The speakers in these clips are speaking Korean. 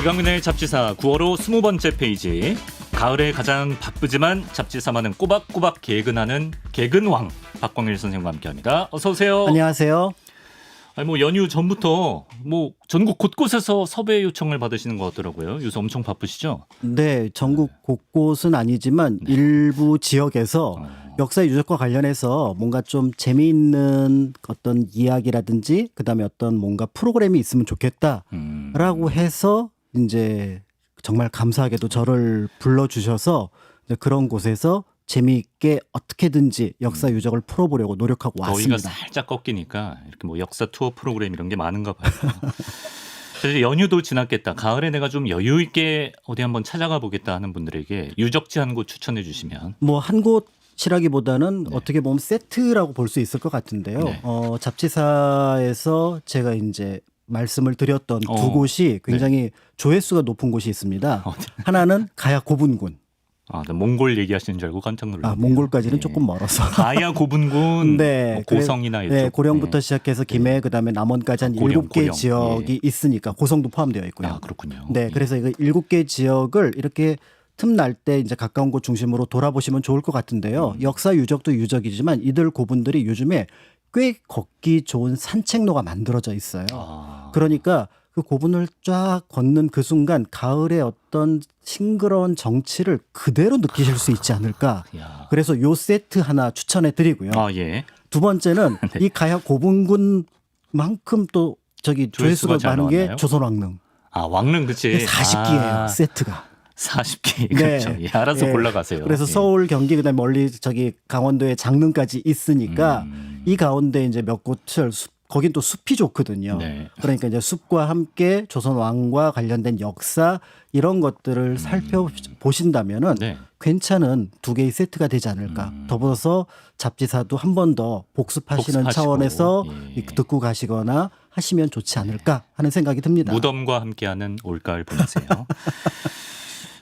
이강민의 잡지사 9월호 20번째 페이지. 가을에 가장 바쁘지만 잡지사만은 꼬박꼬박 개근하는 개근왕 박광일 선생님과 함께합니다. 어서 오세요. 안녕하세요. 아니 뭐 연휴 전부터 뭐 전국 곳곳에서 섭외 요청을 받으시는 것 같더라고요. 요새 엄청 바쁘시죠? 네, 전국 곳곳은 아니지만 일부 지역에서 역사 유적과 관련해서 뭔가 좀 재미있는 어떤 이야기라든지 그다음에 어떤 뭔가 프로그램이 있으면 좋겠다라고 해서 이제 정말 감사하게도 저를 불러주셔서 이제 그런 곳에서 재미있게 어떻게든지 역사 유적을 풀어보려고 노력하고 왔습니다. 더위가 살짝 꺾이니까 이렇게 뭐 역사 투어 프로그램 이런 게 많은가 봐요. 사실 연휴도 지났겠다. 가을에 내가 좀 여유 있게 어디 한번 찾아가 보겠다 하는 분들에게 유적지 한 곳 추천해 주시면. 뭐 한 곳이라기보다는 네. 어떻게 보면 세트라고 볼 수 있을 것 같은데요. 네. 잡지사에서 제가 이제 말씀을 드렸던 두 곳이 굉장히 조회수가 높은 곳이 있습니다. 하나는 가야 고분군. 아, 나 몽골 얘기하시는 줄 알고 깜짝 놀랐네요. 아, 몽골까지는 네. 조금 멀어서. 가야 고분군, 네, 뭐 고성이나 이쪽. 네, 고령부터 시작해서 김해 그다음에 남원까지 한 고령, 7개 고령. 지역이 있으니까 고성도 포함되어 있고요. 아, 그렇군요. 네, 그래서 이거 7개 지역을 이렇게 틈날 때 이제 가까운 곳 중심으로 돌아보시면 좋을 것 같은데요. 역사 유적도 유적이지만 이들 고분들이 요즘에 꽤 걷기 좋은 산책로가 만들어져 있어요. 아, 그러니까 그 고분을 쫙 걷는 그 순간 가을의 어떤 싱그러운 정취를 그대로 느끼실 수 있지 않을까. 야. 그래서 요 세트 하나 추천해 드리고요. 아, 예. 두 번째는 네. 이 가야 고분군만큼 또 저기 조회수가 조회수가 잘 많은 게 나왔나요? 조선왕릉. 아, 왕릉 그치. 40기예요. 아, 세트가. 40기. 네. 그렇죠. 예, 알아서 예. 골라가세요. 그래서 예. 서울, 경기 그다음에 멀리 저기 강원도의 장릉까지 있으니까 음. 이 가운데 이제 몇 곳을 거긴 또 숲이 좋거든요. 네. 그러니까 이제 숲과 함께 조선 왕과 관련된 역사 이런 것들을 살펴보신다면은 네. 괜찮은 두 개의 세트가 되지 않을까. 더불어서 잡지사도 한 번 더 복습하시는 복습하시고, 차원에서 예. 듣고 가시거나 하시면 좋지 않을까 하는 생각이 듭니다. 무덤과 함께하는 올가을 보내세요.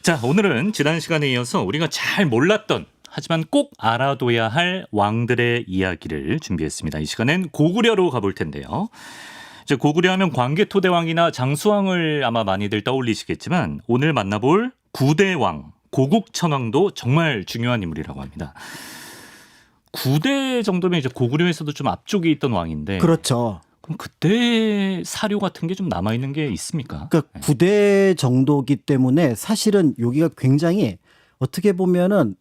자, 오늘은 지난 시간에 이어서 우리가 잘 몰랐던 하지만 꼭 알아둬야 할 왕들의 이야기를 준비했습니다. 이 시간엔 고구려로 가볼 텐데요. 이제 고구려 하면 광개토대왕이나 장수왕을 아마 많이들 떠올리시겠지만 오늘 만나볼 구대왕, 고국천왕도 정말 중요한 인물이라고 합니다. 9대 정도면 이제 고구려에서도 좀 앞쪽에 있던 왕인데 그렇죠. 그럼 그때 사료 같은 게 좀 남아 있는 게 있습니까? 그러니까 9대 정도기 때문에 사실은 여기가 굉장히 어떻게 보면은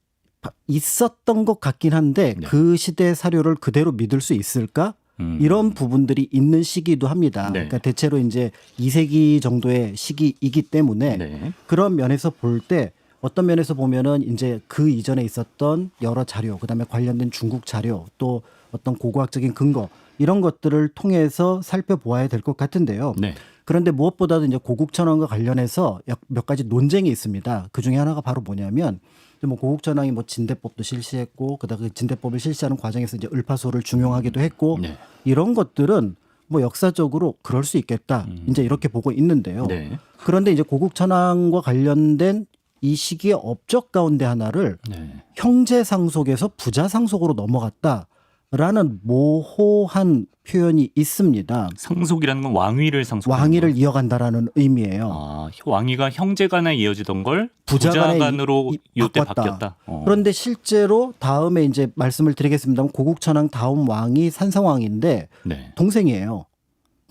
있었던 것 같긴 한데 네. 그 시대 사료를 그대로 믿을 수 있을까? 이런 부분들이 있는 시기도 합니다. 네. 그러니까 대체로 이제 2세기 정도의 시기이기 때문에 네. 그런 면에서 볼 때 어떤 면에서 보면은 이제 그 이전에 있었던 여러 자료, 그다음에 관련된 중국 자료, 또 어떤 고고학적인 근거 이런 것들을 통해서 살펴보아야 될 것 같은데요. 네. 그런데 무엇보다도 이제 고국천왕과 관련해서 몇 가지 논쟁이 있습니다. 그 중에 하나가 바로 뭐냐면 뭐 고국천왕이 뭐 진대법도 실시했고 그다음에 그 진대법을 실시하는 과정에서 이제 을파소를 중용하기도 했고 네. 이런 것들은 뭐 역사적으로 그럴 수 있겠다. 이제 이렇게 보고 있는데요. 네. 그런데 이제 고국천왕과 관련된 이 시기의 업적 가운데 하나를 네. 형제 상속에서 부자 상속으로 넘어갔다라는 모호한 표현이 있습니다. 상속이라는 건 왕위를 상속하는 왕위를 거. 이어간다라는 의미예요. 아, 왕위가 형제간에 이어지던 걸 부자간에 부자간으로 이때 바꿨다. 바뀌었다. 그런데 실제로 다음에 이제 말씀을 드리겠습니다. 고국천왕 다음 왕이 산성왕인데 네. 동생이에요.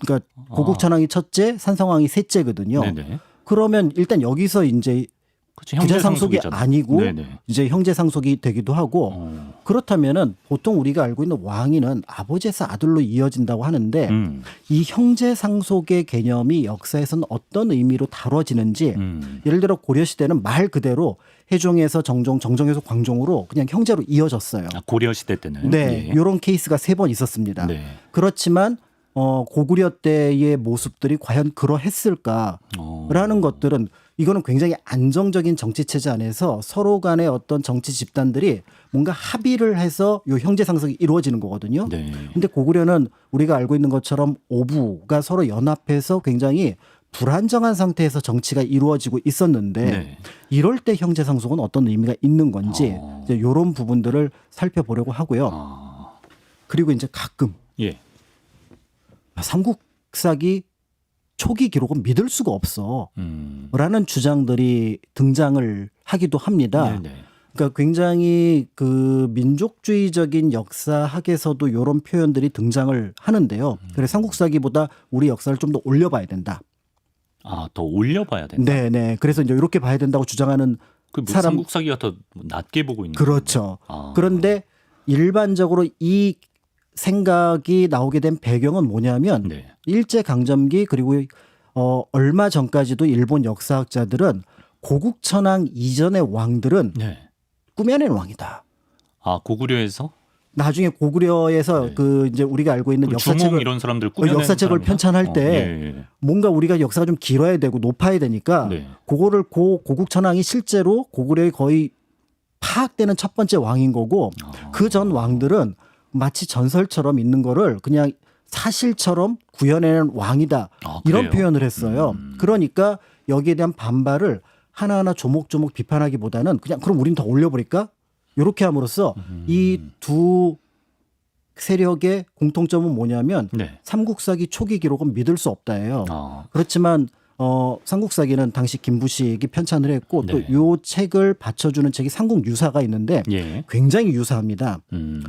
그러니까 고국천왕이 첫째, 산성왕이 셋째거든요. 네네. 그러면 일단 여기서 이제 그치, 부자 형제 상속이 상속이잖아. 아니고 네네. 이제 형제 상속이 되기도 하고 그렇다면은 보통 우리가 알고 있는 왕위는 아버지에서 아들로 이어진다고 하는데 이 형제 상속의 개념이 역사에서는 어떤 의미로 다뤄지는지 예를 들어 고려 시대는 말 그대로 해종에서 정종, 정종에서 광종으로 그냥 형제로 이어졌어요. 아, 고려 시대 때는. 네, 예. 이런 케이스가 3번 있었습니다. 네. 그렇지만 고구려 때의 모습들이 과연 그러했을까라는 것들은 이거는 굉장히 안정적인 정치 체제 안에서 서로 간의 어떤 정치 집단들이 뭔가 합의를 해서 요 형제 상속이 이루어지는 거거든요. 네. 근데 고구려는 우리가 알고 있는 것처럼 오부가 서로 연합해서 굉장히 불안정한 상태에서 정치가 이루어지고 있었는데 네. 이럴 때 형제 상속은 어떤 의미가 있는 건지 이제 이런 부분들을 살펴보려고 하고요. 그리고 이제 가끔 예. 삼국사기 초기 기록은 믿을 수가 없어. 라는 주장들이 등장을 하기도 합니다. 네네. 그러니까 굉장히 그 민족주의적인 역사학에서도 이런 표현들이 등장을 하는데요. 그래서 삼국사기보다 우리 역사를 좀 더 올려봐야 된다. 아, 더 올려봐야 된다. 네네. 그래서 이제 이렇게 봐야 된다고 주장하는 그 사람- 삼국사기가 더 낮게 보고 있는. 그렇죠. 아. 그런데 일반적으로 이 생각이 나오게 된 배경은 뭐냐면 네. 일제강점기 그리고 얼마 전까지도 일본 역사학자들은 고국천왕 이전의 왕들은 네. 꾸며낸 왕이다. 아, 고구려에서 나중에 고구려에서 네. 그 이제 우리가 알고 있는 그럼 주몽 역사책을 이런 사람들 꾸며낸 역사책을 사람이야? 편찬할 때 예, 예. 뭔가 우리가 역사가 좀 길어야 되고 높아야 되니까 네. 그거를 고국천왕이 실제로 고구려의 거의 파악되는 첫 번째 왕인 거고 그 전 왕들은 마치 전설처럼 있는 거를 그냥 사실처럼 구현해낸 왕이다. 아, 이런 그래요? 표현을 했어요. 음. 그러니까 여기에 대한 반발을 하나하나 조목조목 비판하기보다는 그냥 그럼 우린 더 올려버릴까? 이렇게 함으로써 이 두 세력의 공통점은 뭐냐면 네. 삼국사기 초기 기록은 믿을 수 없다예요. 아, 그렇지만 삼국사기는 당시 김부식이 편찬을 했고 네. 또 이 책을 받쳐주는 책이 삼국유사가 있는데 예. 굉장히 유사합니다.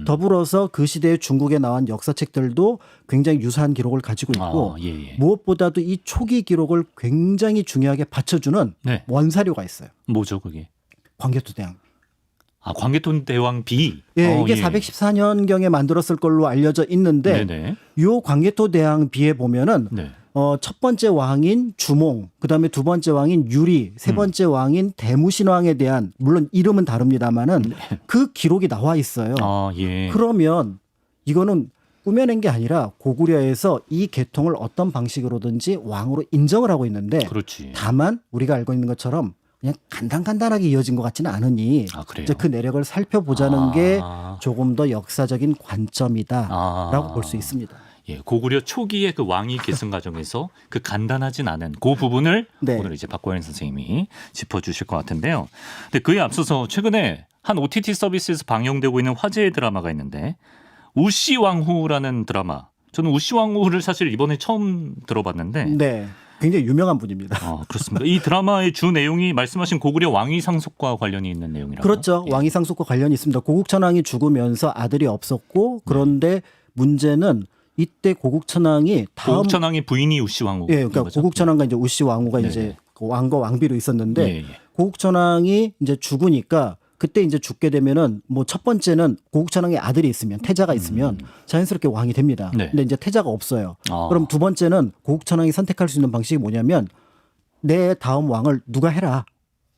더불어서 그 시대에 중국에 나온 역사책들도 굉장히 유사한 기록을 가지고 있고 아, 예, 예. 무엇보다도 이 초기 기록을 굉장히 중요하게 받쳐주는 네. 원사료가 있어요. 뭐죠, 그게? 광개토대왕. 아, 광개토 대왕 비. 예, 이게 414년경에 만들었을 걸로 알려져 있는데 네네. 요 광개토대왕 비에 보면은 네. 첫 번째 왕인 주몽, 그다음에 두 번째 왕인 유리, 세 번째 왕인 대무신왕에 대한 물론 이름은 다릅니다만은 그 기록이 나와 있어요. 아, 예. 그러면 이거는 꾸며낸 게 아니라 고구려에서 이 계통을 어떤 방식으로든지 왕으로 인정을 하고 있는데 그렇지. 다만 우리가 알고 있는 것처럼 그냥 간단간단하게 이어진 것 같지는 않으니 아, 그래요? 이제 그 내력을 살펴보자는 아. 게 조금 더 역사적인 관점이다라고 아. 볼 수 있습니다. 예, 고구려 초기의 그 왕위 계승 과정에서 그 간단하진 않은 그 부분을 네. 오늘 이제 박보현 선생님이 짚어주실 것 같은데요. 근데 그에 앞서서 최근에 한 OTT 서비스에서 방영되고 있는 화제의 드라마가 있는데 우시왕후라는 드라마. 저는 우시왕후를 사실 이번에 처음 들어봤는데. 네, 굉장히 유명한 분입니다. 그렇습니다. 이 드라마의 주 내용이 말씀하신 고구려 왕위 상속과 관련이 있는 내용이라고. 그렇죠. 예. 왕위 상속과 관련이 있습니다. 고국천왕이 죽으면서 아들이 없었고 그런데 문제는 이때 고국천왕이 다음 고국천왕의 부인이 우시왕후. 예, 그러니까 고국천왕과 이제 우시 왕후가 네. 이제 그 왕과 왕비로 있었는데 예, 예. 고국천왕이 이제 죽으니까 그때 이제 죽게 되면은 뭐 첫 번째는 고국천왕의 아들이 있으면 태자가 있으면 자연스럽게 왕이 됩니다. 네. 근데 이제 태자가 없어요. 아. 그럼 두 번째는 고국천왕이 선택할 수 있는 방식이 뭐냐면 내 다음 왕을 누가 해라.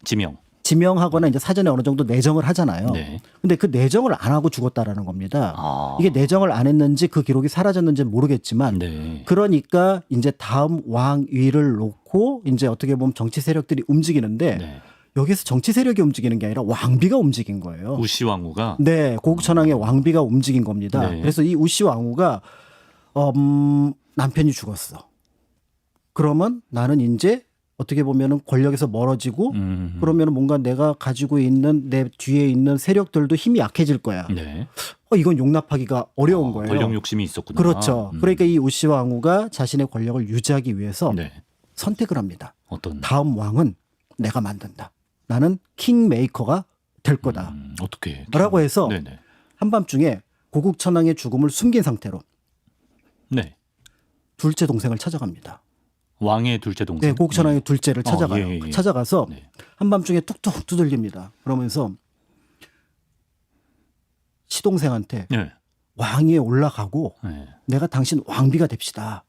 지명. 지명하거나 이제 사전에 어느 정도 내정을 하잖아요. 네. 근데 그 내정을 안 하고 죽었다라는 겁니다. 아. 이게 내정을 안 했는지 그 기록이 사라졌는지는 모르겠지만 네. 그러니까 이제 다음 왕위를 놓고 이제 어떻게 보면 정치 세력들이 움직이는데 네. 여기서 정치 세력이 움직이는 게 아니라 왕비가 움직인 거예요. 우시왕후가. 네, 고국천왕의 왕비가 움직인 겁니다. 네. 그래서 이 우시 왕후가 남편이 죽었어. 그러면 나는 이제 어떻게 보면은 권력에서 멀어지고 그러면 뭔가 내가 가지고 있는 내 뒤에 있는 세력들도 힘이 약해질 거야. 네. 이건 용납하기가 어려운 거예요. 권력 욕심이 있었구나. 그렇죠. 그러니까 이 우시 왕후가 자신의 권력을 유지하기 위해서 네. 선택을 합니다. 어떤 다음 왕은 내가 만든다. 나는 킹메이커가 될 거다. 어떻게? 라고 해서 네네. 한밤중에 고국천왕의 죽음을 숨긴 상태로 네. 둘째 동생을 찾아갑니다. 왕의 둘째 동생. 네, 고국천왕의 둘째를 찾아가요. 예, 예. 찾아가서 네. 한밤중에 툭툭 두들깁니다. 그러면서 시동생한테 네. 왕위에 올라가고 네. 내가 당신 왕비가 됩시다.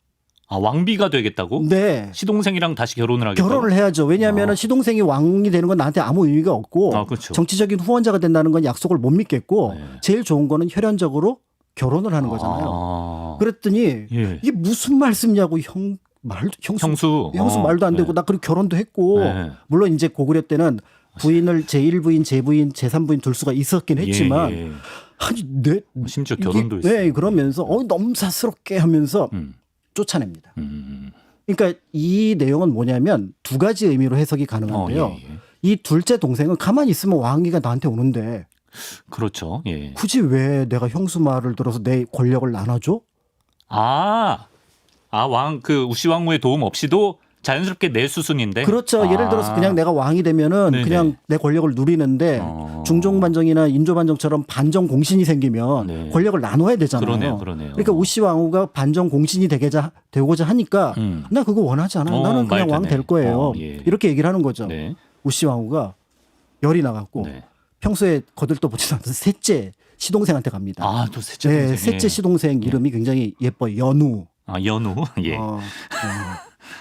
아, 왕비가 되겠다고? 네. 시동생이랑 다시 결혼을 하겠다고? 결혼을 해야죠. 왜냐하면 시동생이 왕이 되는 건 나한테 아무 의미가 없고 그렇죠. 정치적인 후원자가 된다는 건 약속을 못 믿겠고 네. 제일 좋은 거는 혈연적으로 결혼을 하는 거잖아요. 아. 그랬더니 예. 이게 무슨 말씀이냐고 형수 말도 안 되고 나 그리고 결혼도 했고 네. 물론 이제 고구려 때는 부인을 제1부인, 제부인, 제3부인 둘 수가 있었긴 했지만 예, 예. 아니 내 심지어 결혼도 이게, 했어요. 네, 그러면서 넘사스럽게 하면서 음. 쫓아냅니다. 음. 그러니까 이 내용은 뭐냐면 두 가지 의미로 해석이 가능한데요. 예, 예. 이 둘째 동생은 가만히 있으면 왕위가 나한테 오는데 그렇죠. 예. 굳이 왜 내가 형수 말을 들어서 내 권력을 나눠줘? 아, 왕 그 우시왕후의 도움 없이도 자연스럽게 내 수순인데. 그렇죠. 예를 들어서 그냥 내가 왕이 되면은 네네. 그냥 내 권력을 누리는데 중종반정이나 인조반정처럼 반정 공신이 생기면 네. 권력을 나눠야 되잖아요. 그러네요. 그러니까 우씨 왕후가 반정 공신이 되고자 하니까 나 그거 원하지 않아. 나는 그냥 왕 될 거예요. 예. 이렇게 얘기를 하는 거죠. 네. 우씨 왕후가 열이 나갖고 네. 평소에 거들떠보지도 않던 셋째 시동생한테 갑니다. 또 셋째 네, 동생. 셋째 시동생 이름이 굉장히 예뻐요. 연우. 연우. 예.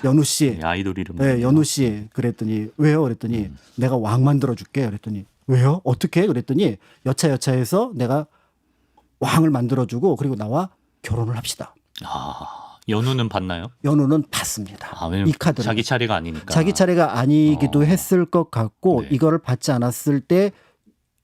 연우 씨. 아이돌 이름. 네, 연우 씨. 그랬더니 왜요? 그랬더니 내가 왕 만들어 줄게. 그랬더니 왜요? 어떻게? 그랬더니 여차여차해서 내가 왕을 만들어 주고 그리고 나와 결혼을 합시다. 연우는 봤나요? 연우는 받습니다. 왜냐면 이 카드를. 자기 차례가 아니니까. 자기 차례가 아니기도 했을 것 같고 네. 이거를 받지 않았을 때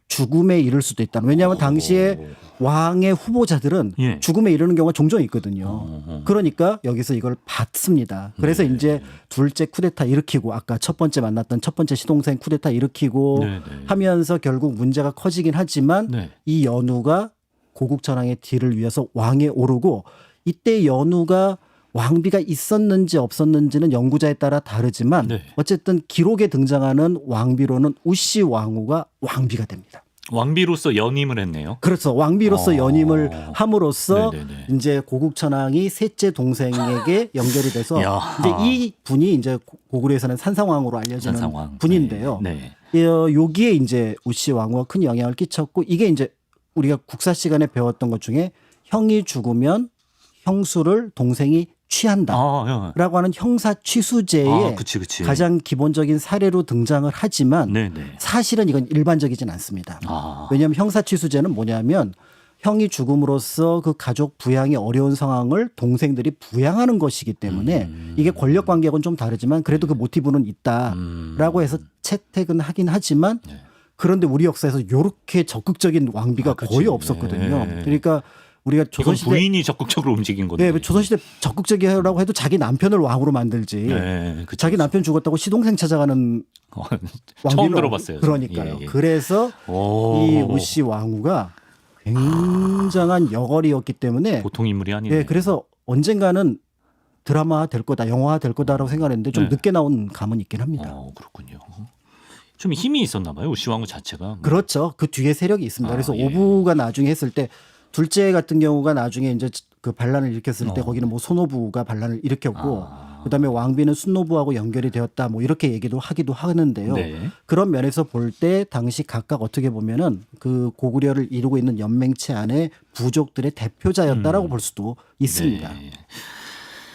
죽음에 이를 수도 있다. 왜냐하면 당시에 왕의 후보자들은 예. 죽음에 이르는 경우가 종종 있거든요. 그러니까 여기서 이걸 받습니다. 그래서 네. 이제 둘째 쿠데타 일으키고 아까 첫 번째 만났던 첫 번째 시동생 쿠데타 일으키고 네. 하면서 결국 문제가 커지긴 하지만 네. 이 연우가 고국천왕의 뒤를 위해서 왕에 오르고 이때 연우가 왕비가 있었는지 없었는지는 연구자에 따라 다르지만 네. 어쨌든 기록에 등장하는 왕비로는 우씨 왕후가 왕비가 됩니다. 왕비로서 연임을 했네요. 그렇죠. 왕비로서 연임을 함으로써 네네네. 이제 고국천왕이 셋째 동생에게 연결이 돼서 야. 이제 이 분이 이제 고구려에서는 산상왕으로 알려지는 산상왕. 분인데요. 네. 여기에 이제 우씨 왕후가 큰 영향을 끼쳤고 이게 이제 우리가 국사 시간에 배웠던 것 중에 형이 죽으면 형수를 동생이 취한다라고 하는 형사 취수제의 그치. 가장 기본적인 사례로 등장을 하지만 네네. 사실은 이건 일반적이진 않습니다. 왜냐하면 형사 취수제는 뭐냐면 형이 죽음으로써 그 가족 부양이 어려운 상황을 동생들이 부양하는 것이기 때문에 이게 권력 관계하고는 좀 다르지만 그래도 그 모티브는 있다라고 해서 채택은 하긴 하지만 그런데 우리 역사에서 이렇게 적극적인 왕비가 거의 없었거든요. 네. 그러니까 우리가 이건 조선시대 부인이 적극적으로 움직인 건데. 네, 조선시대 적극적이라고 해도 자기 남편을 왕으로 만들지. 네, 그쵸. 자기 남편 죽었다고 시동생 찾아가는 처음 왕비는 들어봤어요. 그러니까요. 예. 그래서 이 우씨 왕후가 굉장한 여걸이었기 때문에 보통 인물이 아니네. 네, 그래서 언젠가는 드라마 될 거다, 영화 될 거다라고 생각했는데 좀 네. 늦게 나온 감은 있긴 합니다. 그렇군요. 좀 힘이 있었나 봐요. 우시왕후 자체가. 그렇죠. 그 뒤에 세력이 있습니다. 그래서 예. 오부가 나중에 했을 때 둘째 같은 경우가 나중에 이제 그 반란을 일으켰을 때 거기는 뭐 손오부가 반란을 일으켰고 그다음에 왕비는 순노부하고 연결이 되었다 뭐 이렇게 얘기도 하기도 하는데요. 네. 그런 면에서 볼 때 당시 각각 어떻게 보면은 그 고구려를 이루고 있는 연맹체 안에 부족들의 대표자였다라고 볼 수도 있습니다. 네.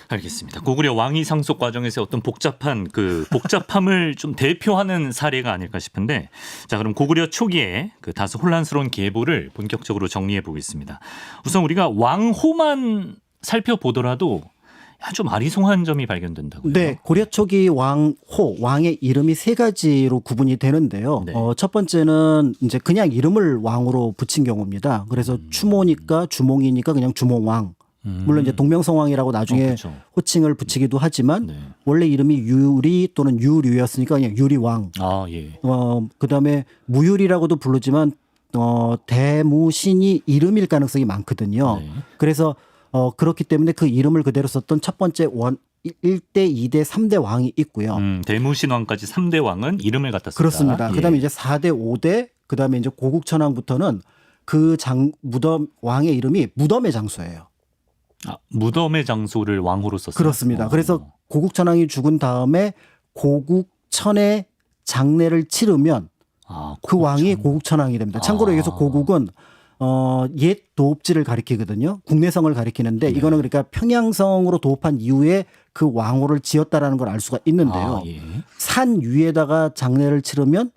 알겠습니다. 고구려 왕위 상속 과정에서 어떤 복잡함을 좀 대표하는 사례가 아닐까 싶은데, 자 그럼 고구려 초기에 그 다소 혼란스러운 계보를 본격적으로 정리해 보겠습니다. 우선 우리가 왕호만 살펴보더라도 좀 아리송한 점이 발견된다고요. 네, 고려 초기 왕호 왕의 이름이 세 가지로 구분이 되는데요. 네. 첫 번째는 이제 그냥 이름을 왕으로 붙인 경우입니다. 그래서 추모니까 주몽이니까 그냥 주몽왕. 물론 이제 동명성왕이라고 나중에 그렇죠. 호칭을 붙이기도 하지만 네. 원래 이름이 유리 또는 유류였으니까 그냥 유리왕. 예. 그다음에 무유리라고도 부르지만 대무신이 이름일 가능성이 많거든요. 네. 그래서 그렇기 때문에 그 이름을 그대로 썼던 첫 번째 1대, 2대, 3대 왕이 있고요. 대무신왕까지 3대 왕은 이름을 갖다 썼다. 그렇습니다. 예. 그다음에 이제 4대, 5대, 그다음에 이제 고국천왕부터는 그 무덤 왕의 이름이 무덤의 장소예요. 무덤의 장소를 왕호로 썼어요. 그렇습니다. 그래서 고국천왕이 죽은 다음에 고국천의 장례를 치르면 그 왕이 고국천왕이 됩니다. 참고로 여기서 고국은 옛 도읍지를 가리키거든요. 국내성을 가리키는데 이거는 그러니까 평양성으로 도읍한 이후에 그 왕호를 지었다라는 걸 알 수가 있는데요. 예. 산 위에다가 장례를 치르면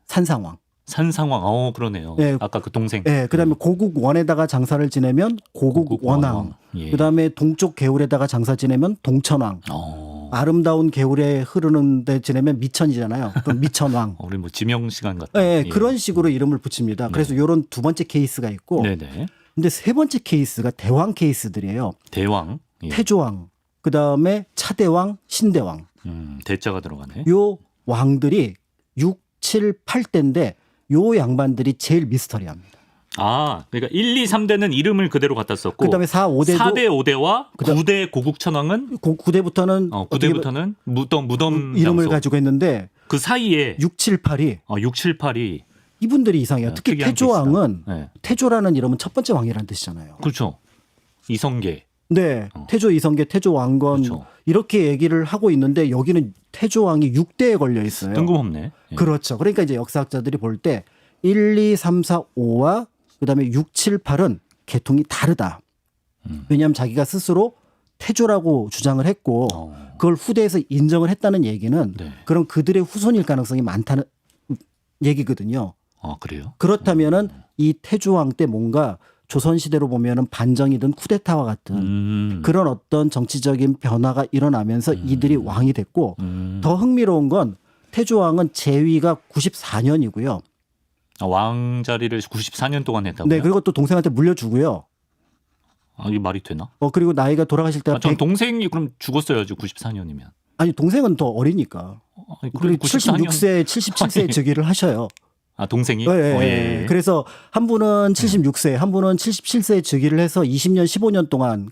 산상왕. 산상왕. 그러네요. 네. 아까 그 동생. 네, 그다음에 고국원에다가 장사를 지내면 고국원왕. 예. 그다음에 동쪽 개울에다가 장사 지내면 동천왕. 아름다운 개울에 흐르는 데 지내면 미천이잖아요. 그럼 미천왕. 우리 뭐 지명 시간 같다. 네, 그런 식으로 이름을 붙입니다. 그래서 이런 두 번째 케이스가 있고 네네. 근데 세 번째 케이스가 대왕 케이스들이에요. 대왕. 예. 태조왕, 그다음에 차대왕, 신대왕. 대자가 들어가네. 요 왕들이 6, 7, 8대인데 요 양반들이 제일 미스터리합니다. 아, 그러니까 1, 2, 3대는 이름을 그대로 갖다 썼고 그다음에 4, 5대도 4대, 5대와 9대 고국천왕은 9대부터는 9대부터는 무덤 이름을 장소. 가지고 했는데 그 사이에 6, 7, 8이 6, 7, 8이 이분들이 이상해요. 특히 특이한 태조왕은 케이스다. 네. 태조라는 이름은 첫 번째 왕이라는 뜻이잖아요. 그렇죠. 이성계. 네. 태조 이성계, 태조 왕건 그렇죠. 이렇게 얘기를 하고 있는데 여기는 태조왕이 6대에 걸려 있어요. 뜬금없네. 예. 그렇죠. 그러니까 이제 역사학자들이 볼 때 1, 2, 3, 4, 5와 그다음에 6, 7, 8은 계통이 다르다. 왜냐하면 자기가 스스로 태조라고 주장을 했고 그걸 후대에서 인정을 했다는 얘기는 네. 그럼 그들의 후손일 가능성이 많다는 얘기거든요. 아, 그래요? 그렇다면은 이 태조왕 때 뭔가 조선시대로 보면은 반정이든 쿠데타와 같은 그런 어떤 정치적인 변화가 일어나면서 이들이 왕이 됐고 더 흥미로운 건 태조왕은 재위가 94년이고요. 왕 자리를 94년 동안 했다고요? 네, 그리고 또 동생한테 물려주고요. 아, 이게 말이 되나? 그리고 나이가 돌아가실 때가 전 동생이 그럼 죽었어야지 94년이면. 아니 동생은 더 어리니까. 그리고 76세, 77세에 즉위를 하셔요. 아, 동생이? 네, 네. 그래서 한 분은 76세, 한 분은 77세에 즉위를 해서 20년, 15년 동안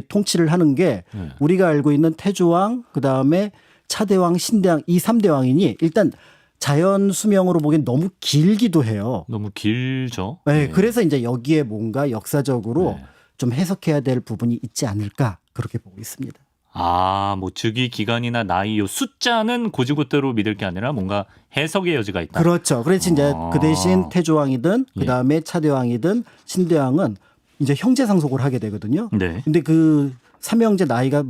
통치를 하는 게 우리가 알고 있는 태조왕, 그 다음에 차대왕, 신대왕 이 3대 왕이니 일단 자연 수명으로 보기엔 너무 길기도 해요. 너무 길죠. 네, 그래서 이제 여기에 뭔가 역사적으로 네. 좀 해석해야 될 부분이 있지 않을까 그렇게 보고 있습니다. 아, 뭐 즉위 기간이나 나이 요 숫자는 고지고대로 믿을 게 아니라 뭔가 해석의 여지가 있다. 그렇죠. 그래서 이제 그 대신 태조왕이든 예. 그다음에 차대왕이든 신대왕은 이제 형제 상속을 하게 되거든요. 네. 근데 그 삼형제 나이가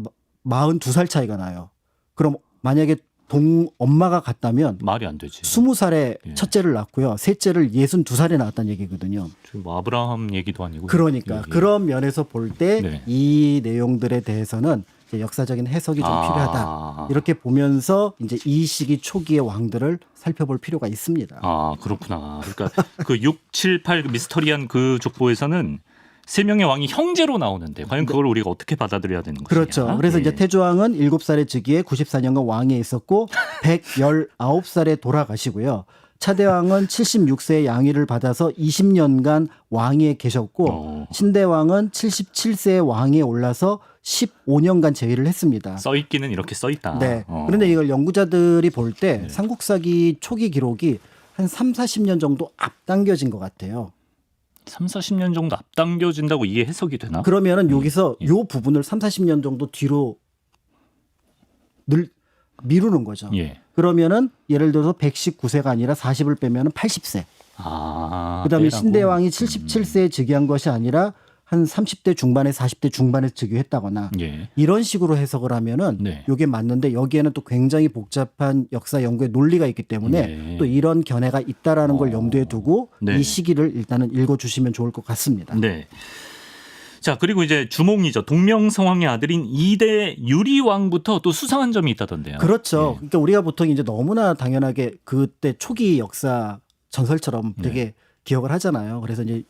42살 차이가 나요. 그럼 만약에 엄마가 같다면 말이 안 되지. 20살에 예. 첫째를 낳고요. 셋째를 62살에 낳았다는 얘기거든요. 지금 뭐 아브라함 얘기도 아니고. 그러니까 예, 예. 그런 면에서 볼 때 이 네. 내용들에 대해서는 이제 역사적인 해석이 좀 아. 필요하다. 이렇게 보면서 이제 이 시기 초기의 왕들을 살펴볼 필요가 있습니다. 아, 그렇구나. 그러니까 그 6, 7, 8 미스터리한 그 족보에서는 세 명의 왕이 형제로 나오는데 과연 그걸 우리가 어떻게 받아들여야 되는 것이냐. 그렇죠. 그래서 예. 이제 태조왕은 7살에 즉위해 94년간 왕위에 있었고 119살에 돌아가시고요. 차대왕은 76세에 양위를 받아서 20년간 왕위에 계셨고 신대왕은 77세에 왕위에 올라서 15년간 재위를 했습니다. 써 있기는 이렇게 써 있다. 네. 그런데 이걸 연구자들이 볼 때 네. 삼국사기 초기 기록이 한 3, 40년 정도 앞당겨진 것 같아요. 3, 40년 정도 앞당겨진다고 이게 해석이 되나? 그러면은 여기서 요 부분을 3, 40년 정도 뒤로 미루는 거죠. 예. 그러면은 예를 들어서 119세가 아니라 40을 빼면은 80세. 아. 그다음에 빼라고? 신대왕이 77세에 즉위한 것이 아니라 한 30대 중반에 40대 중반에 즉위했다거나 예. 이런 식으로 해석을 하면은 네. 이게 맞는데 여기에는 또 굉장히 복잡한 역사 연구의 논리가 있기 때문에 네. 또 이런 견해가 있다라는 걸 염두에 두고 네. 이 시기를 일단은 읽어주시면 좋을 것 같습니다. 네. 자, 그리고 이제 주몽이죠. 동명성왕의 아들인 2대 유리왕부터 또 수상한 점이 있다던데요. 그렇죠. 예. 그러니까 우리가 보통 이제 너무나 당연하게 그때 초기 역사 전설처럼 되게 기억을 하잖아요. 그래서 이제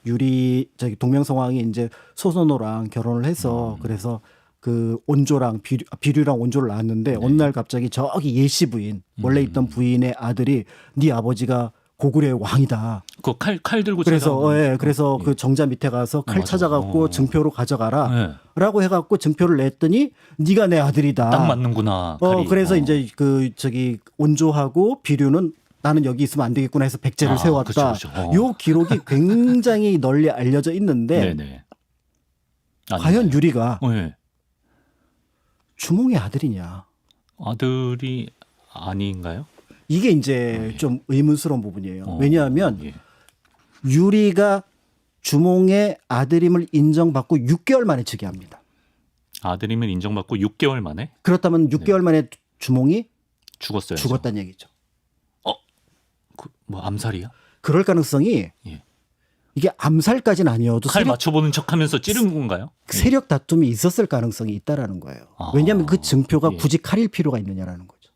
동명성왕이 이제 소선호랑 결혼을 해서 그래서 그 온조랑 비류랑 온조를 낳았는데 어느 날 갑자기 저기 예시 부인 원래 있던 부인의 아들이 네 아버지가 고구려의 왕이다. 그 칼 들고 그래서 찾아오는 그래서 그 정자 밑에 가서 칼 맞아. 찾아갖고 증표로 가져가라라고 해갖고 증표를 냈더니 네가 내 아들이다. 딱 맞는구나. 칼이. 그래서 이제 온조하고 비류는 나는 여기 있으면 안 되겠구나 해서 백제를 세웠다. 그쵸. 요 기록이 굉장히 널리 알려져 있는데 네네. 과연 유리가 네. 주몽의 아들이냐? 아들이 아닌가요? 이게 이제 좀 의문스러운 부분이에요. 왜냐하면 예. 유리가 주몽의 아들임을 인정받고 6개월 만에 즉위합니다. 아들이면 인정받고 6개월 만에 그렇다면 6개월 만에 주몽이 죽었어요. 죽었다는 얘기죠. 뭐 암살이야? 그럴 가능성이 예. 이게 암살까지는 아니어도 칼 맞춰보는 척하면서 찌른 건가요? 세력 다툼이 있었을 가능성이 있다라는 거예요. 왜냐하면 그 증표가 예. 굳이 칼일 필요가 있느냐라는 거죠.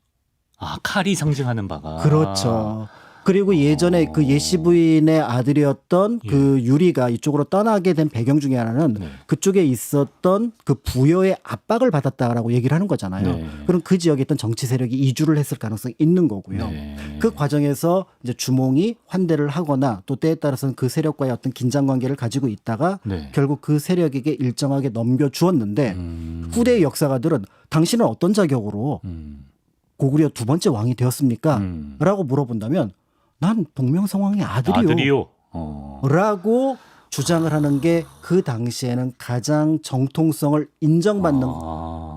아, 칼이 상징하는 바가. 그렇죠. 그리고 예전에 그 예시 부인의 아들이었던 그 유리가 이쪽으로 떠나게 된 배경 중에 하나는 네. 그쪽에 있었던 그 부여의 압박을 받았다라고 얘기를 하는 거잖아요. 네. 그럼 그 지역에 있던 정치 세력이 이주를 했을 가능성이 있는 거고요. 네. 그 과정에서 이제 주몽이 환대를 하거나 또 때에 따라서는 그 세력과의 어떤 긴장 관계를 가지고 있다가 네. 결국 그 세력에게 일정하게 넘겨주었는데 후대의 역사가들은 당신은 어떤 자격으로 고구려 두 번째 왕이 되었습니까? 라고 물어본다면 난 복명성왕의 아들이요. 라고 주장을 하는 게 그 당시에는 가장 정통성을 인정받는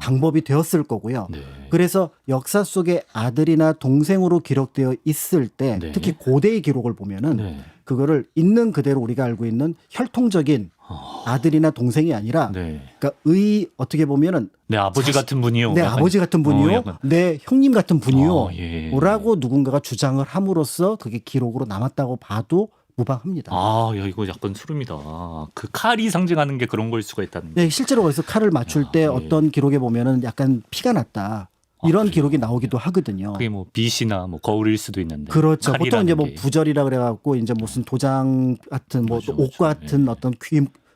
방법이 되었을 거고요. 네. 그래서 역사 속에 아들이나 동생으로 기록되어 있을 때 네. 특히 고대의 기록을 보면은 네. 그거를 있는 그대로 우리가 알고 있는 혈통적인 아들이나 동생이 아니라 네. 그러니까 어떻게 보면은 내 아버지 같은 분이요. 내 약간 아버지 같은 분이요. 약간. 내 형님 같은 분이요. 예. 라고 누군가가 주장을 함으로써 그게 기록으로 남았다고 봐도 무방합니다. 야, 이거 약간 소름이다. 그 칼이 상징하는 게 그런 걸 수가 있다는 게. 네, 실제로 그래서 칼을 맞출 때 예. 어떤 기록에 보면은 약간 피가 났다. 이런 그래요? 기록이 나오기도 하거든요. 그게 뭐 빛이나 뭐 거울일 수도 있는데. 그렇죠. 보통 칼이라는 이제 뭐 게. 부절이라 그래갖고 이제 무슨 도장 같은 뭐 맞아, 옷 맞아. 같은 예. 어떤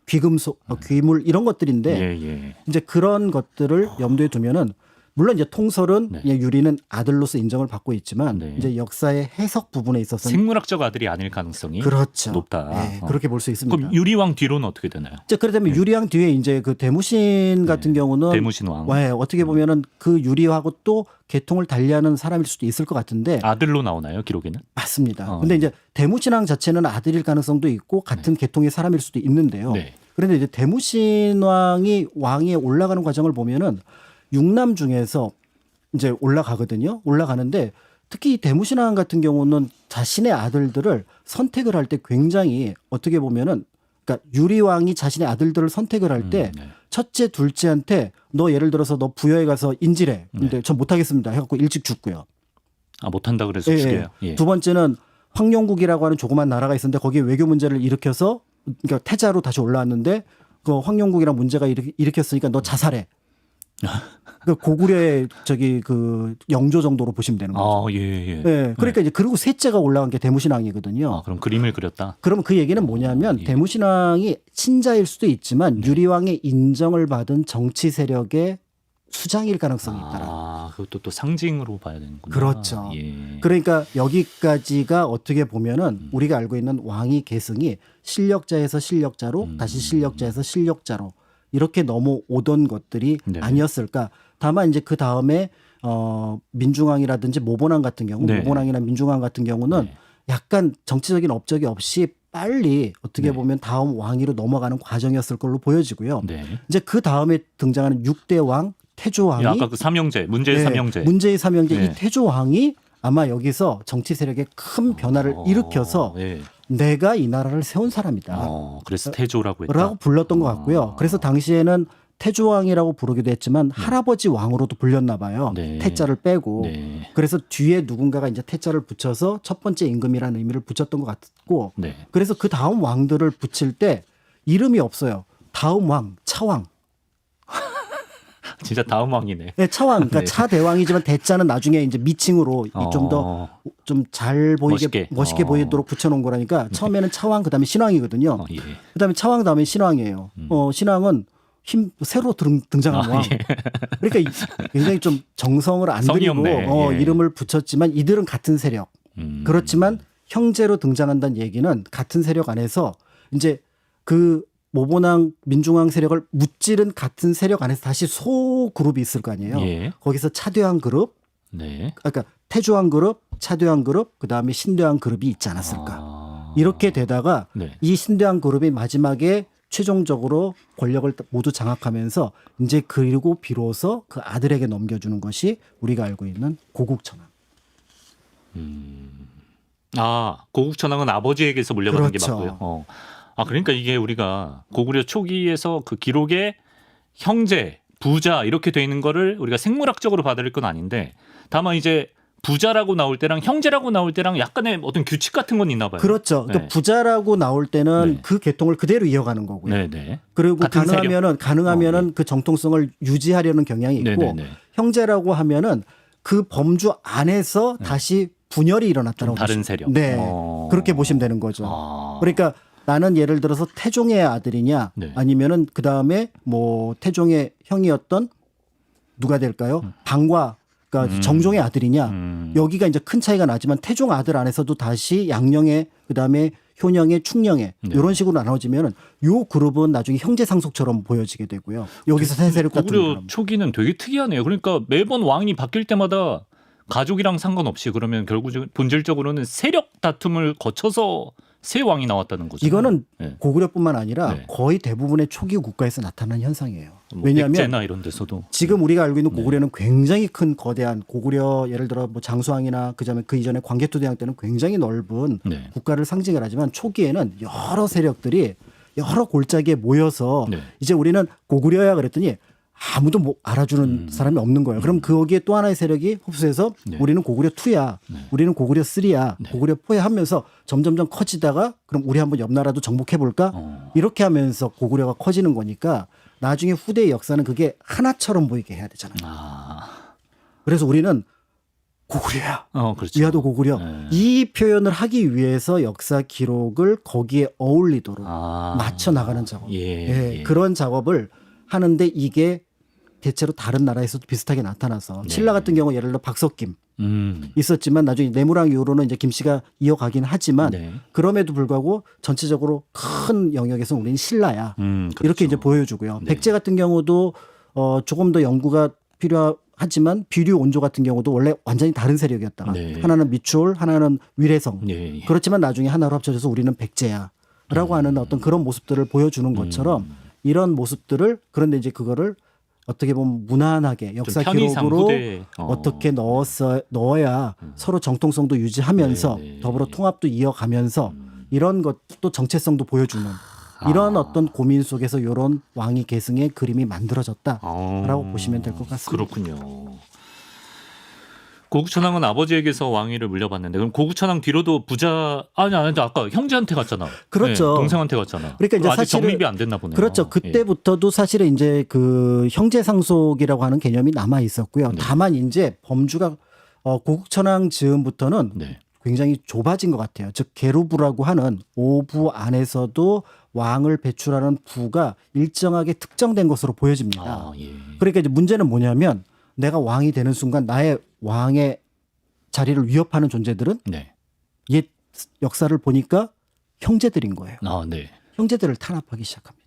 귀금속, 귀물 이런 것들인데 예. 이제 그런 것들을 염두에 두면은 물론 이제 통설은 네. 유리는 아들로서 인정을 받고 있지만 네. 이제 역사의 해석 부분에 있어서는 생물학적 아들이 아닐 가능성이 그렇죠. 높다. 네, 그렇게 볼 수 있습니다. 그럼 유리왕 뒤로는 어떻게 되나요? 자, 그렇다면 유리왕 뒤에 이제 그 대무신 같은 경우는 대무신왕. 네, 어떻게 보면은 그 유리하고 또 계통을 달리하는 사람일 수도 있을 것 같은데 아들로 나오나요, 기록에는? 맞습니다. 근데 이제 대무신왕 자체는 아들일 가능성도 있고 같은 계통의 사람일 수도 있는데요. 네. 그런데 이제 대무신왕이 왕위에 올라가는 과정을 보면은 육남 중에서 이제 올라가거든요. 올라가는데 특히 이 대무신왕 같은 경우는 자신의 아들들을 선택을 할 때 굉장히 어떻게 보면은 그러니까 유리왕이 자신의 아들들을 선택을 할 때 네. 첫째, 둘째한테 너 예를 들어서 너 부여에 가서 인질해. 네. 근데 전 못하겠습니다. 해갖고 일찍 죽고요. 못한다 그래서 예, 죽여요. 예. 두 번째는 황룡국이라고 하는 조그만 나라가 있었는데 거기에 외교 문제를 일으켜서 그러니까 태자로 다시 올라왔는데 그 황룡국이랑 문제가 일으켰으니까 너 자살해. 그 고구려의 그 영조 정도로 보시면 되는 거죠. 예. 네, 그러니까 이제 그리고 셋째가 올라간 게 대무신왕이거든요. 그럼 그림을 그렸다. 그러면 그 얘기는 뭐냐면 예. 대무신왕이 친자일 수도 있지만 유리왕의 인정을 받은 정치 세력의 수장일 가능성이 있다라. 그것도 또 상징으로 봐야 되는구나. 그렇죠. 예. 그러니까 여기까지가 어떻게 보면은 우리가 알고 있는 왕위 계승이 실력자에서 실력자로 다시 실력자에서 실력자로 이렇게 넘어오던 것들이 네. 아니었을까. 다만 이제 그 다음에 민중왕이라든지 모본왕 같은 경우, 네. 모본왕이나 민중왕 같은 경우는 네. 약간 정치적인 업적이 없이 빨리 어떻게 네. 보면 다음 왕위로 넘어가는 과정이었을 걸로 보여지고요. 네. 이제 그 다음에 등장하는 6대 왕 태조왕이 아까 그 삼형제, 문제의 삼형제. 문제의 삼형제 네. 이 태조왕이 아마 여기서 정치 세력에 큰 변화를 일으켜서 예. 내가 이 나라를 세운 사람이다. 그래서 태조라고 했다. 라고 불렀던 것 같고요. 그래서 당시에는 태조왕이라고 부르기도 했지만 할아버지 왕으로도 불렸나 봐요. 네. 태자를 빼고. 네. 그래서 뒤에 누군가가 이제 태자를 붙여서 첫 번째 임금이라는 의미를 붙였던 것 같고. 네. 그래서 그 다음 왕들을 붙일 때 이름이 없어요. 다음 왕, 차왕. 진짜 다음 왕이네. 네, 차왕. 그러니까 네. 차대왕이지만 대자는 나중에 이제 미칭으로 좀 더 좀 잘 보이게 멋있게 보이도록 붙여놓은 거라니까 처음에는 차왕 그다음에 신왕이거든요. 예. 그다음에 차왕 다음에 신왕이에요. 신왕은 새로 등장한 왕. 예. 그러니까 굉장히 좀 정성을 안 성의 들이고 없네. 예. 이름을 붙였지만 이들은 같은 세력. 그렇지만 형제로 등장한다는 얘기는 같은 세력 안에서 이제 그 모본왕 민중왕 세력을 무찌른 같은 세력 안에서 다시 소 그룹이 있을 거 아니에요. 예. 거기서 차대왕 그룹, 네. 그러니까 태조왕 그룹, 차대왕 그룹, 그다음에 신대왕 그룹이 있지 않았을까. 이렇게 되다가 네. 이 신대왕 그룹이 마지막에 최종적으로 권력을 모두 장악하면서 이제 그리고 비로소 그 아들에게 넘겨주는 것이 우리가 알고 있는 고국천왕. 고국천왕은 아버지에게서 물려받은 게 그렇죠. 맞고요. 그러니까 이게 우리가 고구려 초기에서 그 기록에 형제, 부자 이렇게 돼 있는 거를 우리가 생물학적으로 받아들일 건 아닌데 다만 이제 부자라고 나올 때랑 형제라고 나올 때랑 약간의 어떤 규칙 같은 건 있나 봐요. 그렇죠. 그러니까 네. 부자라고 나올 때는 네. 그 계통을 그대로 이어가는 거고요. 네네. 그리고 같은 가능하면은 그 정통성을 유지하려는 경향이 있고 네네네. 형제라고 하면은 그 범주 안에서 다시 분열이 일어났다고 다른 세력. 네. 그렇게 보시면 되는 거죠. 그러니까 나는 예를 들어서 태종의 아들이냐 네. 아니면은 그다음에 뭐 태종의 형이었던 누가 될까요? 방과 그러니까 정종의 아들이냐. 여기가 이제 큰 차이가 나지만 태종 아들 안에서도 다시 양령의 그다음에 효령의 충령의 네. 이런 식으로 나눠지면은 요 그룹은 나중에 형제 상속처럼 보여지게 되고요. 여기서 세 세력 같은 고구려 경우는. 초기는 되게 특이하네요. 그러니까 매번 왕이 바뀔 때마다 가족이랑 상관없이 그러면 결국 본질적으로는 세력 다툼을 거쳐서 새 왕이 나왔다는 거죠. 이거는 네. 고구려뿐만 아니라 네. 거의 대부분의 초기 국가에서 나타나는 현상이에요. 뭐 왜냐하면 백제나 이런 데서도 지금 우리가 알고 있는 네. 고구려는 굉장히 큰 거대한 고구려 예를 들어 뭐 장수왕이나 그다음에 그 이전에 광개토대왕 때는 굉장히 넓은 네. 국가를 상징을 하지만 초기에는 여러 세력들이 여러 골짜기에 모여서 네. 이제 우리는 고구려야 그랬더니 아무도 뭐 알아주는 사람이 없는 거예요. 그럼 거기에 또 하나의 세력이 흡수해서 네. 우리는 고구려 2야, 우리는 고구려 3야, 네. 고구려 4야 하면서 점점점 커지다가 그럼 우리 한번 옆 나라도 정복해 볼까? 이렇게 하면서 고구려가 커지는 거니까 나중에 후대의 역사는 그게 하나처럼 보이게 해야 되잖아요. 그래서 우리는 고구려야. 그렇죠. 위화도 고구려. 네. 이 표현을 하기 위해서 역사 기록을 거기에 어울리도록 맞춰 나가는 작업. 예. 그런 작업을 하는데 이게 대체로 다른 나라에서도 비슷하게 나타나서 네. 신라 같은 경우 예를 들어 박석김 음. 있었지만 나중에 내무랑 이후로는 이제 김 씨가 이어가긴 하지만 네. 그럼에도 불구하고 전체적으로 큰 영역에서 우리는 신라야. 그렇죠. 이렇게 이제 보여주고요. 네. 백제 같은 경우도 조금 더 연구가 필요하지만 비류 온조 같은 경우도 원래 완전히 다른 세력이었다가 네. 하나는 미추홀, 하나는 위례성. 예. 그렇지만 나중에 하나로 합쳐져서 우리는 백제야라고 하는 어떤 그런 모습들을 보여주는 것처럼 이런 모습들을 그런데 이제 그거를 어떻게 보면 무난하게 역사 편의상 기록으로 후대에, 어떻게 넣어야 서로 정통성도 유지하면서 네. 더불어 통합도 이어가면서 이런 것도 정체성도 보여주는 이런 어떤 고민 속에서 이런 왕위 계승의 그림이 만들어졌다라고 보시면 될 것 같습니다. 그렇군요. 고구천왕은 아버지에게서 왕위를 물려받는데 그럼 고구천왕 뒤로도 부자 아니 아까 형제한테 갔잖아. 그렇죠. 네, 동생한테 갔잖아. 그러니까 이제 아직 사실은 정립이 안 됐나 보네요. 그렇죠. 그때부터도 사실은 이제 그 형제 상속이라고 하는 개념이 남아 있었고요. 네. 다만 이제 범주가 고국천왕 즈음부터는 네. 굉장히 좁아진 것 같아요. 즉 계루부라고 하는 오부 안에서도 왕을 배출하는 부가 일정하게 특정된 것으로 보여집니다. 예. 그러니까 이제 문제는 뭐냐면 내가 왕이 되는 순간 나의 왕의 자리를 위협하는 존재들은 네. 옛 역사를 보니까 형제들인 거예요. 네. 형제들을 탄압하기 시작합니다.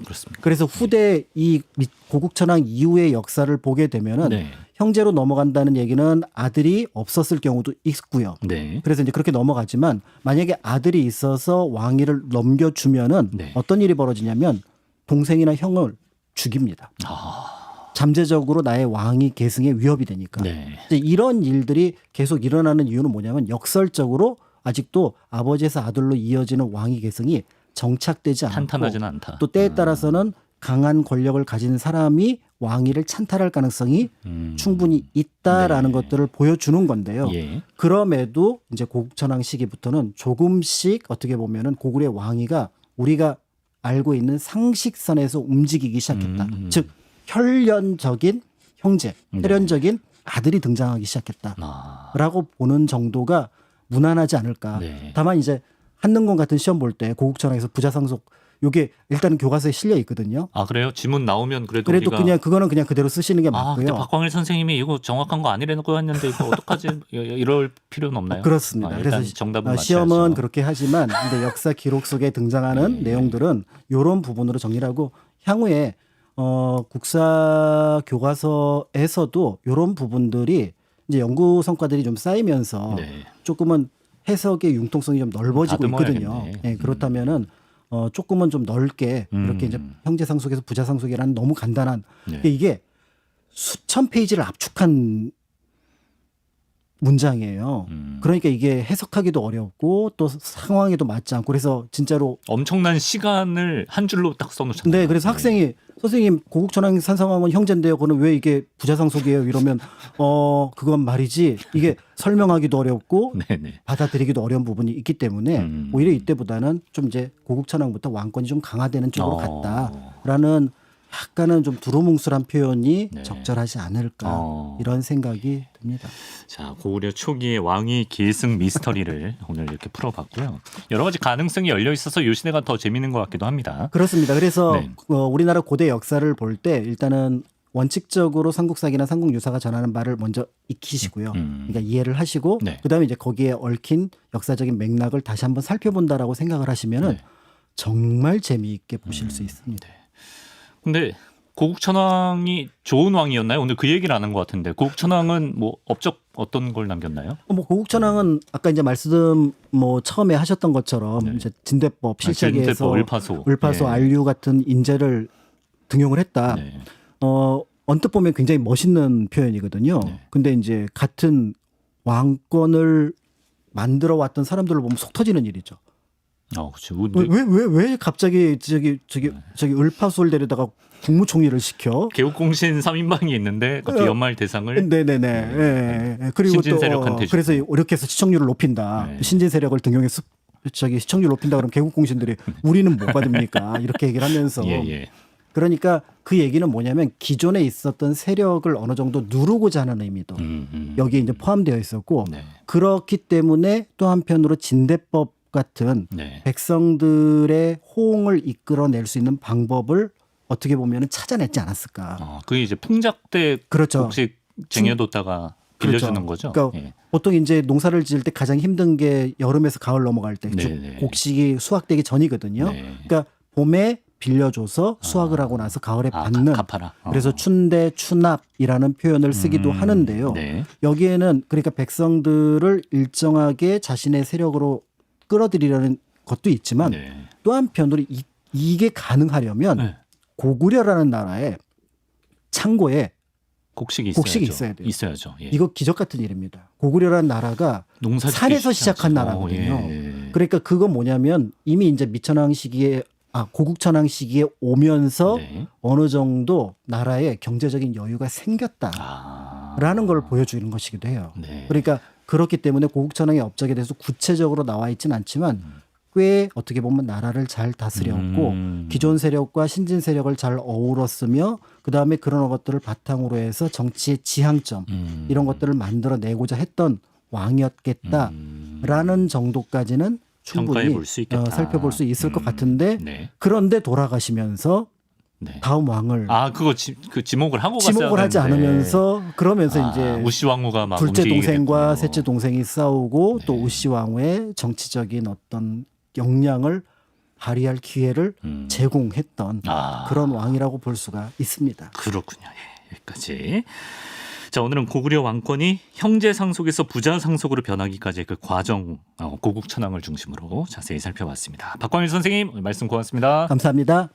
그렇습니다. 그래서 후대 이 고국천왕 이후의 역사를 보게 되면은 네. 형제로 넘어간다는 얘기는 아들이 없었을 경우도 있고요. 네. 그래서 이제 그렇게 넘어가지만 만약에 아들이 있어서 왕위를 넘겨주면은 네. 어떤 일이 벌어지냐면 동생이나 형을 죽입니다. 잠재적으로 나의 왕위 계승에 위협이 되니까. 네. 이제 이런 일들이 계속 일어나는 이유는 뭐냐면 역설적으로 아직도 아버지에서 아들로 이어지는 왕위 계승이 정착되지 않고 탄탄하지는 않다. 또 때에 따라서는 강한 권력을 가진 사람이 왕위를 찬탈할 가능성이 충분히 있다라는 네. 것들을 보여주는 건데요. 예. 그럼에도 이제 고국천왕 시기부터는 조금씩 어떻게 보면은 고구려 왕위가 우리가 알고 있는 상식선에서 움직이기 시작했다. 즉 혈연적인 형제, 혈연적인 아들이 등장하기 시작했다라고 보는 정도가 무난하지 않을까. 네. 다만 이제 한능공 같은 시험 볼 때 고국천왕에서 부자상속 요게 일단은 교과서에 실려 있거든요. 그래요? 지문 나오면 그래도 그래도 우리가 그냥 그거는 그냥 그대로 쓰시는 게 그때 맞고요. 박광일 선생님이 이거 정확한 거 아니라고 했는데 이거 어떡하지? 이럴 필요는 없나요? 그렇습니다. 일단 그래서 정답은 맞춰야죠. 시험은 그렇게 하지만 근데 역사 기록 속에 등장하는 네. 내용들은 이런 부분으로 정리를 하고 향후에 국사 교과서에서도 이런 부분들이 이제 연구 성과들이 좀 쌓이면서 네. 조금은 해석의 융통성이 좀 넓어지고 있거든요. 다듬어야겠네. 네, 그렇다면은 조금은 좀 넓게 이렇게 이제 형제 상속에서 부자 상속이라는 너무 간단한 네. 이게 수천 페이지를 압축한 문장이에요. 그러니까 이게 해석하기도 어렵고 또 상황에도 맞지 않고 그래서 진짜로 엄청난 시간을 한 줄로 딱 써놓잖아요. 네, 그래서 학생이 선생님 고국천왕 산상왕은 형제인데요. 그거는 왜 이게 부자상속이에요? 이러면 그건 말이지 이게 설명하기도 어렵고 네네. 받아들이기도 어려운 부분이 있기 때문에 오히려 이때보다는 좀 이제 고국천왕부터 왕권이 좀 강화되는 쪽으로 갔다라는 약간은 좀 두루뭉술한 표현이 네. 적절하지 않을까 이런 생각이 듭니다. 자, 고구려 초기의 왕위 계승 미스터리를 오늘 이렇게 풀어봤고요. 여러 가지 가능성이 열려 있어서 이 시대가 더 재밌는 것 같기도 합니다. 그렇습니다. 그래서 네. 우리나라 고대 역사를 볼 때 일단은 원칙적으로 삼국사기나 삼국유사가 전하는 말을 먼저 익히시고요. 그러니까 이해를 하시고 네. 그다음에 이제 거기에 얽힌 역사적인 맥락을 다시 한번 살펴본다라고 생각을 하시면은 네. 정말 재미있게 보실 수 있습니다. 근데 고국천왕이 좋은 왕이었나요? 오늘 그 얘기를 안 한 것 같은데 고국천왕은 뭐 업적 어떤 걸 남겼나요? 뭐 고국천왕은 아까 이제 말씀 뭐 처음에 하셨던 것처럼 네. 이제 진대법 실책에서 진대법, 을파소, 예. 안류 같은 인재를 등용을 했다. 네. 언뜻 보면 굉장히 멋있는 표현이거든요. 네. 근데 이제 같은 왕권을 만들어 왔던 사람들을 보면 속 터지는 일이죠. 그렇죠. 왜 갑자기 저기 을파소를 데려다가 국무총리를 시켜? 개국공신 3인방이 있는데 갑자기 연말 대상을 네네네. 예. 그리고 신진 또 세력한테 주고. 그래서 이렇게 해서 시청률을 높인다. 네. 신진 세력을 등용해서 시청률 높인다 그러면 개국공신들이 우리는 못 받습니까? 이렇게 얘기를 하면서 예. 그러니까 그 얘기는 뭐냐면 기존에 있었던 세력을 어느 정도 누르고자 하는 의미도 여기에 이제 포함되어 있었고 네. 그렇기 때문에 또 한편으로 진대법 같은 네. 백성들의 호응을 이끌어낼 수 있는 방법을 어떻게 보면 찾아냈지 않았을까. 그게 이제 풍작 때 그렇죠. 곡식 쟁여뒀다가 빌려주는 거죠. 그러니까 예. 보통 이제 농사를 지을 때 가장 힘든 게 여름에서 가을 넘어갈 때 네네. 곡식이 수확되기 전이거든요. 네. 그러니까 봄에 빌려줘서 수확을 하고 나서 가을에 받는. 갚아라. 그래서 춘대 추납이라는 표현을 쓰기도 하는데요. 네. 여기에는 그러니까 백성들을 일정하게 자신의 세력으로 끌어들이려는 것도 있지만 네. 또 한편으로 이게 가능하려면 네. 고구려라는 나라에 창고에 곡식이 있어야죠. 곡식이 있어야 돼요. 있어야죠. 예. 이거 기적 같은 일입니다. 고구려라는 나라가 농사 짓기 산에서 쉽지 시작한 않죠. 나라거든요. 예. 그러니까 그건 뭐냐면 이미 이제 미천왕 시기에 고국천왕 시기에 오면서 네. 어느 정도 나라에 경제적인 여유가 생겼다라는 걸 보여주는 것이기도 해요. 네. 그러니까 그렇기 때문에 고국천왕의 업적에 대해서 구체적으로 나와 있지는 않지만 꽤 어떻게 보면 나라를 잘 다스렸고 기존 세력과 신진 세력을 잘 어우렀으며 그다음에 그런 것들을 바탕으로 해서 정치의 지향점 이런 것들을 만들어내고자 했던 왕이었겠다라는 정도까지는 충분히 평가해 볼 수 있겠다. 살펴볼 수 있을 것 같은데 네. 그런데 돌아가시면서 네. 다음 왕을 그거 그 지목을 하고 갔어야 지목을 하지 되는데. 않으면서 그러면서 이제 우씨 왕후가 막 둘째 움직이게 동생과 됐군요. 셋째 동생이 싸우고 또 네. 우씨 왕후의 정치적인 어떤 역량을 발휘할 기회를 제공했던 그런 왕이라고 볼 수가 있습니다. 그렇군요. 예, 여기까지. 자, 오늘은 고구려 왕권이 형제 상속에서 부자 상속으로 변하기까지의 그 과정, 고국천왕을 중심으로 자세히 살펴봤습니다. 박광일 선생님, 오늘 말씀 고맙습니다. 감사합니다.